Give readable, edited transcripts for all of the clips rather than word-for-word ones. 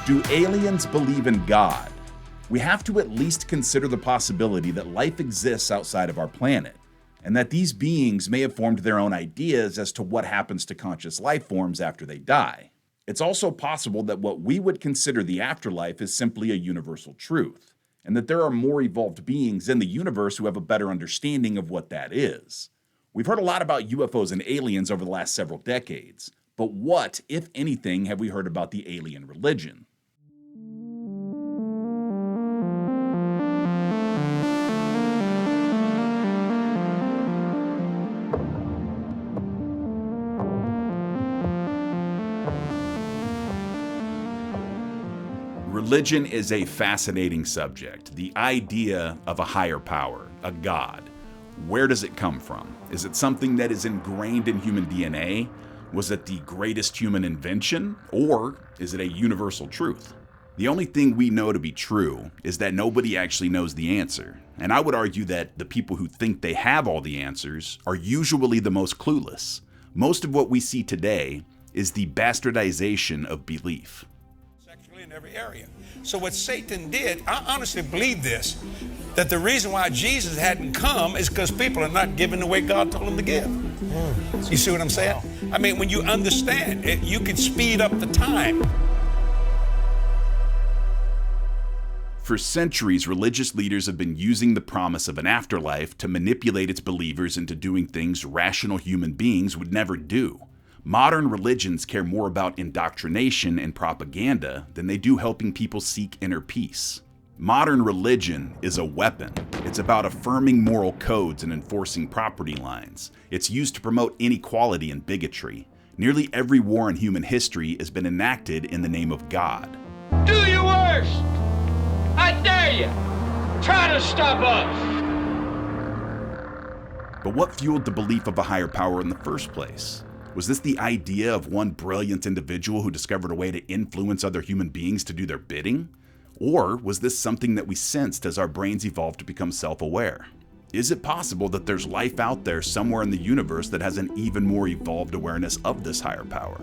Do aliens believe in God? We have to at least consider the possibility that life exists outside of our planet, and that these beings may have formed their own ideas as to what happens to conscious life forms after they die. It's also possible that what we would consider the afterlife is simply a universal truth, and that there are more evolved beings in the universe who have a better understanding of what that is. We've heard a lot about UFOs and aliens over the last several decades, but what, if anything, have we heard about the alien religion? Religion is a fascinating subject. The idea of a higher power, a god. Where does it come from? Is it something that is ingrained in human DNA? Was it the greatest human invention? Or is it a universal truth? The only thing we know to be true is that nobody actually knows the answer. And I would argue that the people who think they have all the answers are usually the most clueless. Most of what we see today is the bastardization of belief. In every area. So what Satan did, I honestly believe this, that the reason why Jesus hadn't come is because people are not giving the way God told them to give. You see what I'm saying? I mean, when you understand it, you can speed up the time. For centuries, religious leaders have been using the promise of an afterlife to manipulate its believers into doing things rational human beings would never do. Modern religions care more about indoctrination and propaganda than they do helping people seek inner peace. Modern religion is a weapon. It's about affirming moral codes and enforcing property lines. It's used to promote inequality and bigotry. Nearly every war in human history has been enacted in the name of God. Do your worst! I dare you! Try to stop us! But what fueled the belief of a higher power in the first place? Was this the idea of one brilliant individual who discovered a way to influence other human beings to do their bidding? Or was this something that we sensed as our brains evolved to become self-aware? Is it possible that there's life out there somewhere in the universe that has an even more evolved awareness of this higher power?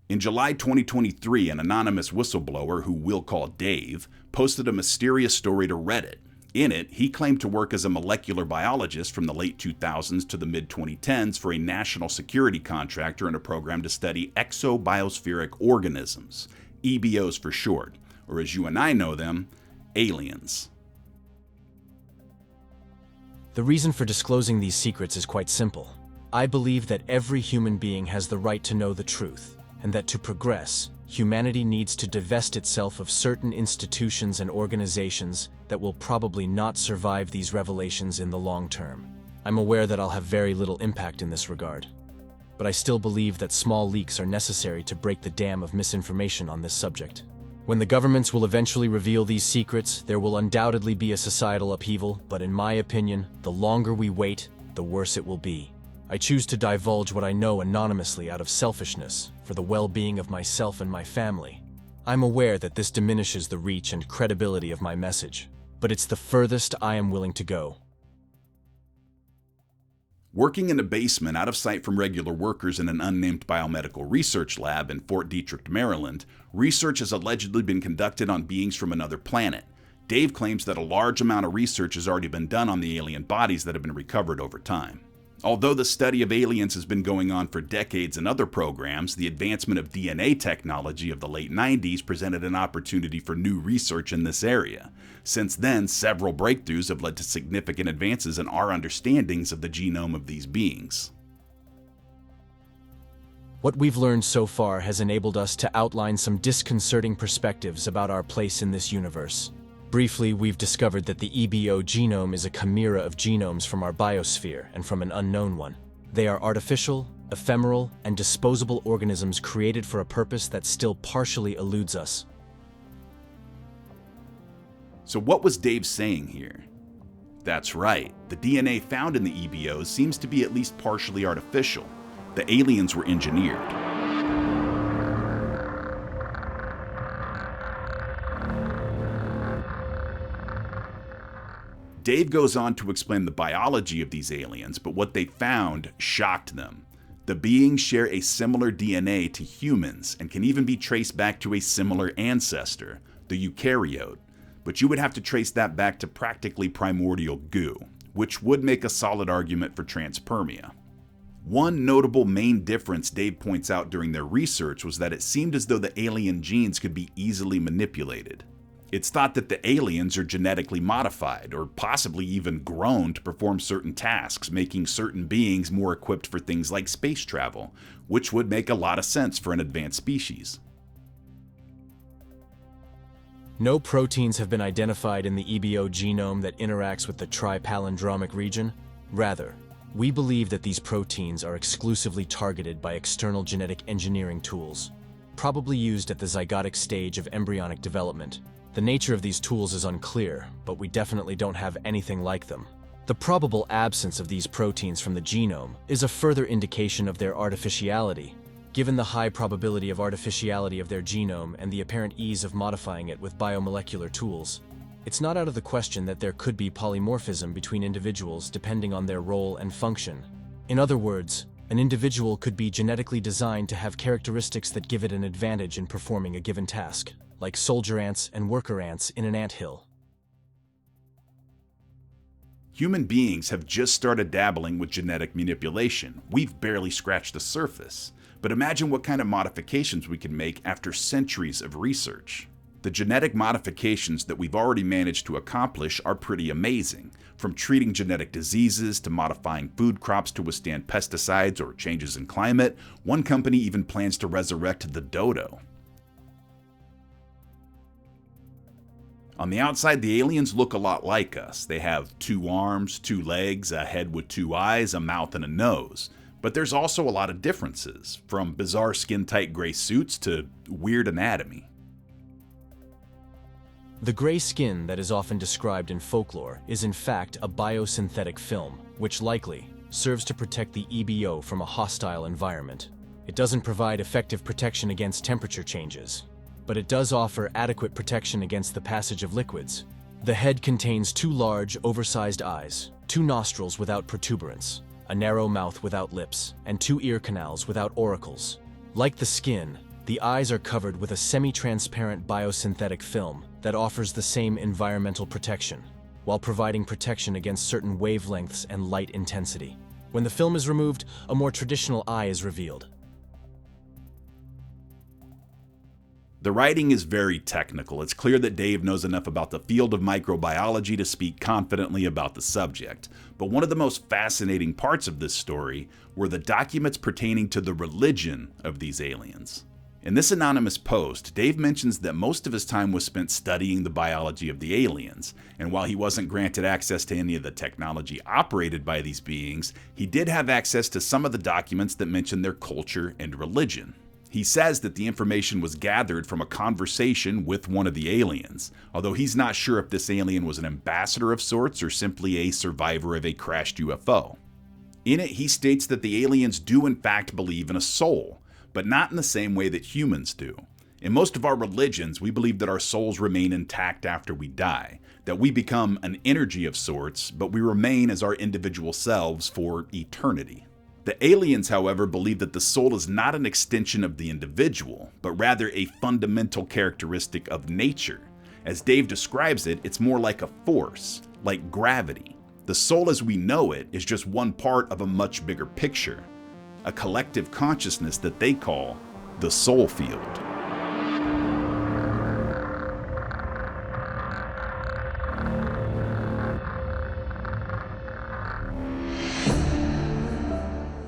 In July 2023, an anonymous whistleblower, who we'll call Dave, posted a mysterious story to Reddit. In it, he claimed to work as a molecular biologist from the late 2000s to the mid-2010s for a national security contractor in a program to study Exo-Biospheric-Organisms, EBOs for short, or as you and I know them, aliens. The reason for disclosing these secrets is quite simple. I believe that every human being has the right to know the truth, and that to progress, humanity needs to divest itself of certain institutions and organizations that will probably not survive these revelations in the long term. I'm aware that I'll have very little impact in this regard, but I still believe that small leaks are necessary to break the dam of misinformation on this subject. When the governments will eventually reveal these secrets, there will undoubtedly be a societal upheaval, but in my opinion, the longer we wait, the worse it will be. I choose to divulge what I know anonymously out of selfishness, for the well-being of myself and my family. I'm aware that this diminishes the reach and credibility of my message, but it's the furthest I am willing to go. Working in a basement out of sight from regular workers in an unnamed biomedical research lab in Fort Detrick, Maryland, research has allegedly been conducted on beings from another planet. Dave claims that a large amount of research has already been done on the alien bodies that have been recovered over time. Although the study of aliens has been going on for decades in other programs, the advancement of DNA technology of the late 90s presented an opportunity for new research in this area. Since then, several breakthroughs have led to significant advances in our understandings of the genome of these beings. What we've learned so far has enabled us to outline some disconcerting perspectives about our place in this universe. Briefly, we've discovered that the EBO genome is a chimera of genomes from our biosphere and from an unknown one. They are artificial, ephemeral, and disposable organisms created for a purpose that still partially eludes us. So what was Dave saying here? That's right, the DNA found in the EBOs seems to be at least partially artificial. The aliens were engineered. Dave goes on to explain the biology of these aliens, but what they found shocked them. The beings share a similar DNA to humans and can even be traced back to a similar ancestor, the eukaryote, but you would have to trace that back to practically primordial goo, which would make a solid argument for transpermia. One notable main difference Dave points out during their research was that it seemed as though the alien genes could be easily manipulated. It's thought that the aliens are genetically modified, or possibly even grown to perform certain tasks, making certain beings more equipped for things like space travel, which would make a lot of sense for an advanced species. No proteins have been identified in the EBO genome that interacts with the tripalindromic region. Rather, we believe that these proteins are exclusively targeted by external genetic engineering tools, probably used at the zygotic stage of embryonic development. The nature of these tools is unclear, but we definitely don't have anything like them. The probable absence of these proteins from the genome is a further indication of their artificiality. Given the high probability of artificiality of their genome and the apparent ease of modifying it with biomolecular tools, it's not out of the question that there could be polymorphism between individuals depending on their role and function. In other words, an individual could be genetically designed to have characteristics that give it an advantage in performing a given task, like soldier ants and worker ants in an anthill. Human beings have just started dabbling with genetic manipulation. We've barely scratched the surface. But imagine what kind of modifications we can make after centuries of research. The genetic modifications that we've already managed to accomplish are pretty amazing, from treating genetic diseases to modifying food crops to withstand pesticides or changes in climate. One company even plans to resurrect the dodo. On the outside, the aliens look a lot like us. They have 2 arms, 2 legs, a head with 2 eyes, a mouth, and a nose. But there's also a lot of differences, from bizarre skin-tight gray suits to weird anatomy. The gray skin that is often described in folklore is in fact a biosynthetic film, which likely serves to protect the EBO from a hostile environment. It doesn't provide effective protection against temperature changes, but it does offer adequate protection against the passage of liquids. The head contains 2 large, oversized eyes, 2 nostrils without protuberance, a narrow mouth without lips, and 2 ear canals without auricles. Like the skin, the eyes are covered with a semi-transparent biosynthetic film that offers the same environmental protection, while providing protection against certain wavelengths and light intensity. When the film is removed, a more traditional eye is revealed. The writing is very technical. It's clear that Dave knows enough about the field of microbiology to speak confidently about the subject. But one of the most fascinating parts of this story were the documents pertaining to the religion of these aliens. In this anonymous post, Dave mentions that most of his time was spent studying the biology of the aliens, and while he wasn't granted access to any of the technology operated by these beings, he did have access to some of the documents that mention their culture and religion. He says that the information was gathered from a conversation with one of the aliens, although he's not sure if this alien was an ambassador of sorts or simply a survivor of a crashed UFO. In it, he states that the aliens do in fact believe in a soul, but not in the same way that humans do. In most of our religions, we believe that our souls remain intact after we die, that we become an energy of sorts, but we remain as our individual selves for eternity. The aliens, however, believe that the soul is not an extension of the individual, but rather a fundamental characteristic of nature. As Dave describes it, it's more like a force, like gravity. The soul as we know it is just one part of a much bigger picture, a collective consciousness that they call the soul field.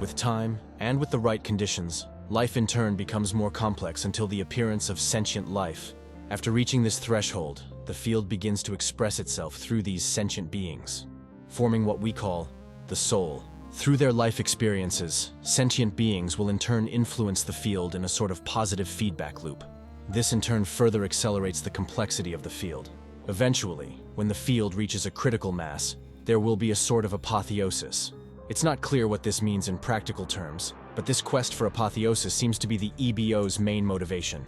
With time, and with the right conditions, life in turn becomes more complex until the appearance of sentient life. After reaching this threshold, the field begins to express itself through these sentient beings, forming what we call the soul. Through their life experiences, sentient beings will in turn influence the field in a sort of positive feedback loop. This in turn further accelerates the complexity of the field. Eventually, when the field reaches a critical mass, there will be a sort of apotheosis. It's not clear what this means in practical terms, but this quest for apotheosis seems to be the EBO's main motivation.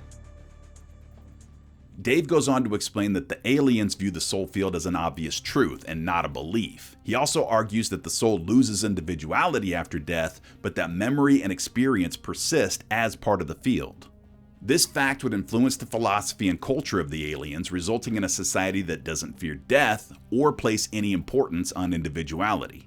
Dave goes on to explain that the aliens view the soul field as an obvious truth and not a belief. He also argues that the soul loses individuality after death, but that memory and experience persist as part of the field. This fact would influence the philosophy and culture of the aliens, resulting in a society that doesn't fear death or place any importance on individuality.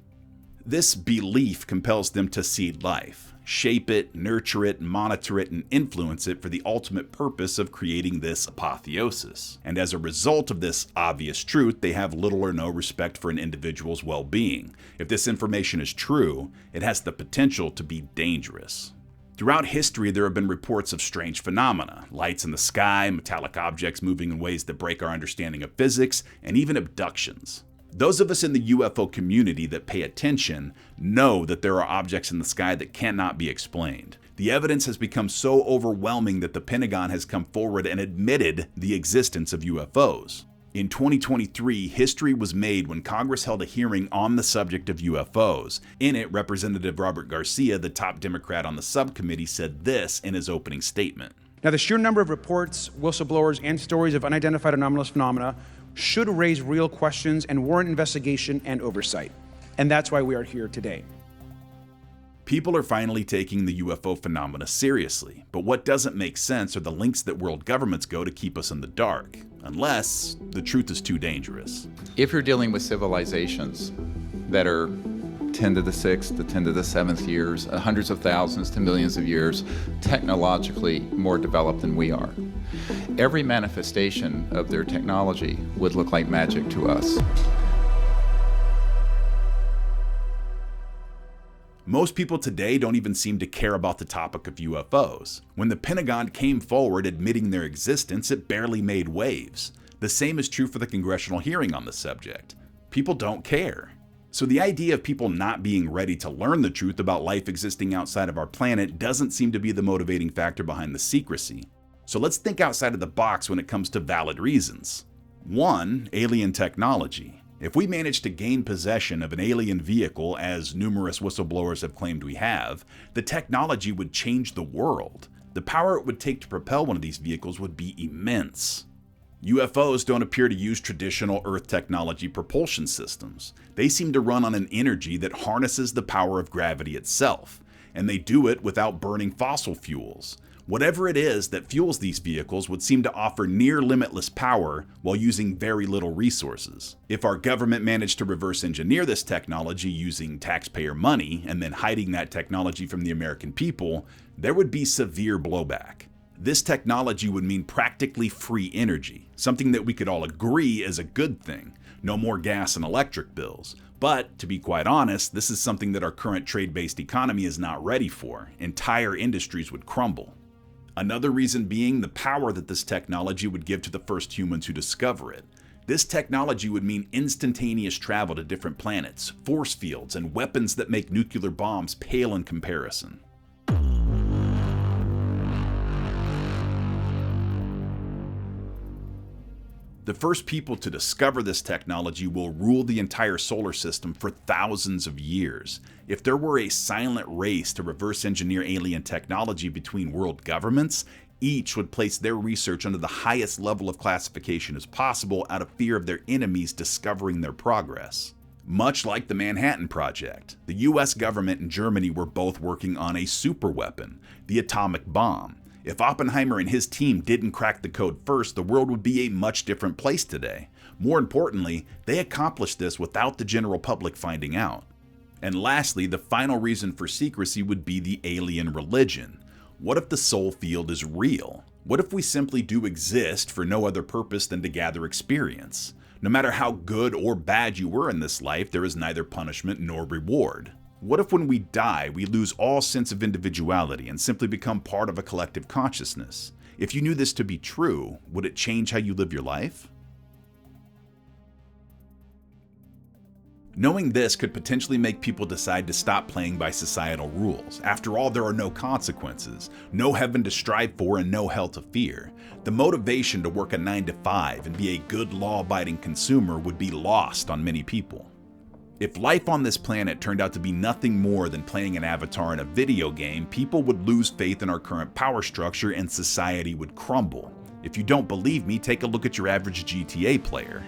This belief compels them to seed life, shape it, nurture it, monitor it, and influence it for the ultimate purpose of creating this apotheosis. And as a result of this obvious truth, they have little or no respect for an individual's well-being. If this information is true, it has the potential to be dangerous. Throughout history, there have been reports of strange phenomena, lights in the sky, metallic objects moving in ways that break our understanding of physics, and even abductions. Those of us in the UFO community that pay attention know that there are objects in the sky that cannot be explained. The evidence has become so overwhelming that the Pentagon has come forward and admitted the existence of UFOs. In 2023, history was made when Congress held a hearing on the subject of UFOs. In it, Representative Robert Garcia, the top Democrat on the subcommittee, said this in his opening statement. Now, the sheer number of reports, whistleblowers, and stories of unidentified anomalous phenomena should raise real questions and warrant investigation and oversight. And that's why we are here today. People are finally taking the UFO phenomena seriously, but what doesn't make sense are the lengths that world governments go to keep us in the dark, unless the truth is too dangerous. If you're dealing with civilizations that are 10 to the 6th to 10 to the 7th years, hundreds of thousands to millions of years, technologically more developed than we are, every manifestation of their technology would look like magic to us. Most people today don't even seem to care about the topic of UFOs. When the Pentagon came forward admitting their existence, it barely made waves. The same is true for the congressional hearing on the subject. People don't care. So the idea of people not being ready to learn the truth about life existing outside of our planet doesn't seem to be the motivating factor behind the secrecy. So let's think outside of the box when it comes to valid reasons. 1. Alien technology. If we manage to gain possession of an alien vehicle, as numerous whistleblowers have claimed we have, the technology would change the world. The power it would take to propel one of these vehicles would be immense. UFOs don't appear to use traditional Earth technology propulsion systems. They seem to run on an energy that harnesses the power of gravity itself, and they do it without burning fossil fuels. Whatever it is that fuels these vehicles would seem to offer near limitless power while using very little resources. If our government managed to reverse engineer this technology using taxpayer money and then hiding that technology from the American people, there would be severe blowback. This technology would mean practically free energy, something that we could all agree is a good thing. No more gas and electric bills. But, to be quite honest, this is something that our current trade-based economy is not ready for. Entire industries would crumble. Another reason being the power that this technology would give to the first humans who discover it. This technology would mean instantaneous travel to different planets, force fields, and weapons that make nuclear bombs pale in comparison. The first people to discover this technology will rule the entire solar system for thousands of years. If there were a silent race to reverse engineer alien technology between world governments, each would place their research under the highest level of classification as possible out of fear of their enemies discovering their progress. Much like the Manhattan Project, the US government and Germany were both working on a superweapon, the atomic bomb. If Oppenheimer and his team didn't crack the code first, the world would be a much different place today. More importantly, they accomplished this without the general public finding out. And lastly, the final reason for secrecy would be the alien religion. What if the soul field is real? What if we simply do exist for no other purpose than to gather experience? No matter how good or bad you were in this life, there is neither punishment nor reward. What if when we die, we lose all sense of individuality and simply become part of a collective consciousness? If you knew this to be true, would it change how you live your life? Knowing this could potentially make people decide to stop playing by societal rules. After all, there are no consequences, no heaven to strive for, and no hell to fear. The motivation to work a 9-to-5 and be a good law-abiding consumer would be lost on many people. If life on this planet turned out to be nothing more than playing an avatar in a video game, people would lose faith in our current power structure and society would crumble. If you don't believe me, take a look at your average GTA player.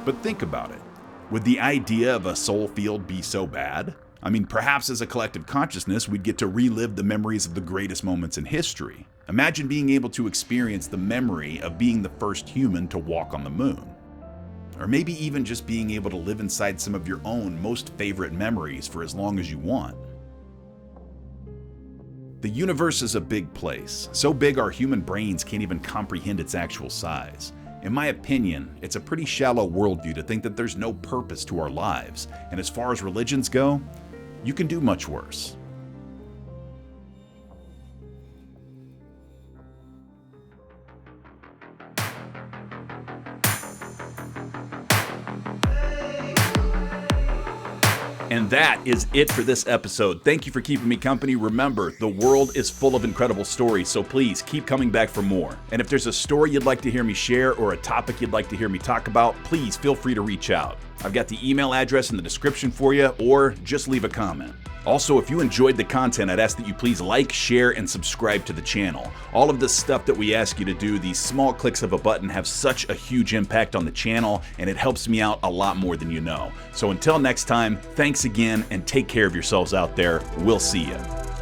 But think about it. Would the idea of a soul field be so bad? I mean, perhaps as a collective consciousness, we'd get to relive the memories of the greatest moments in history. Imagine being able to experience the memory of being the first human to walk on the moon. Or maybe even just being able to live inside some of your own most favorite memories for as long as you want. The universe is a big place, so big our human brains can't even comprehend its actual size. In my opinion, it's a pretty shallow worldview to think that there's no purpose to our lives, and as far as religions go, you can do much worse. And that is it for this episode. Thank you for keeping me company. Remember, the world is full of incredible stories, so please keep coming back for more. And if there's a story you'd like to hear me share or a topic you'd like to hear me talk about, please feel free to reach out. I've got the email address in the description for you, or just leave a comment. Also, if you enjoyed the content, I'd ask that you please like, share, and subscribe to the channel. All of this stuff that we ask you to do, these small clicks of a button, have such a huge impact on the channel, and it helps me out a lot more than you know. So until next time, thanks again, and take care of yourselves out there. We'll see you.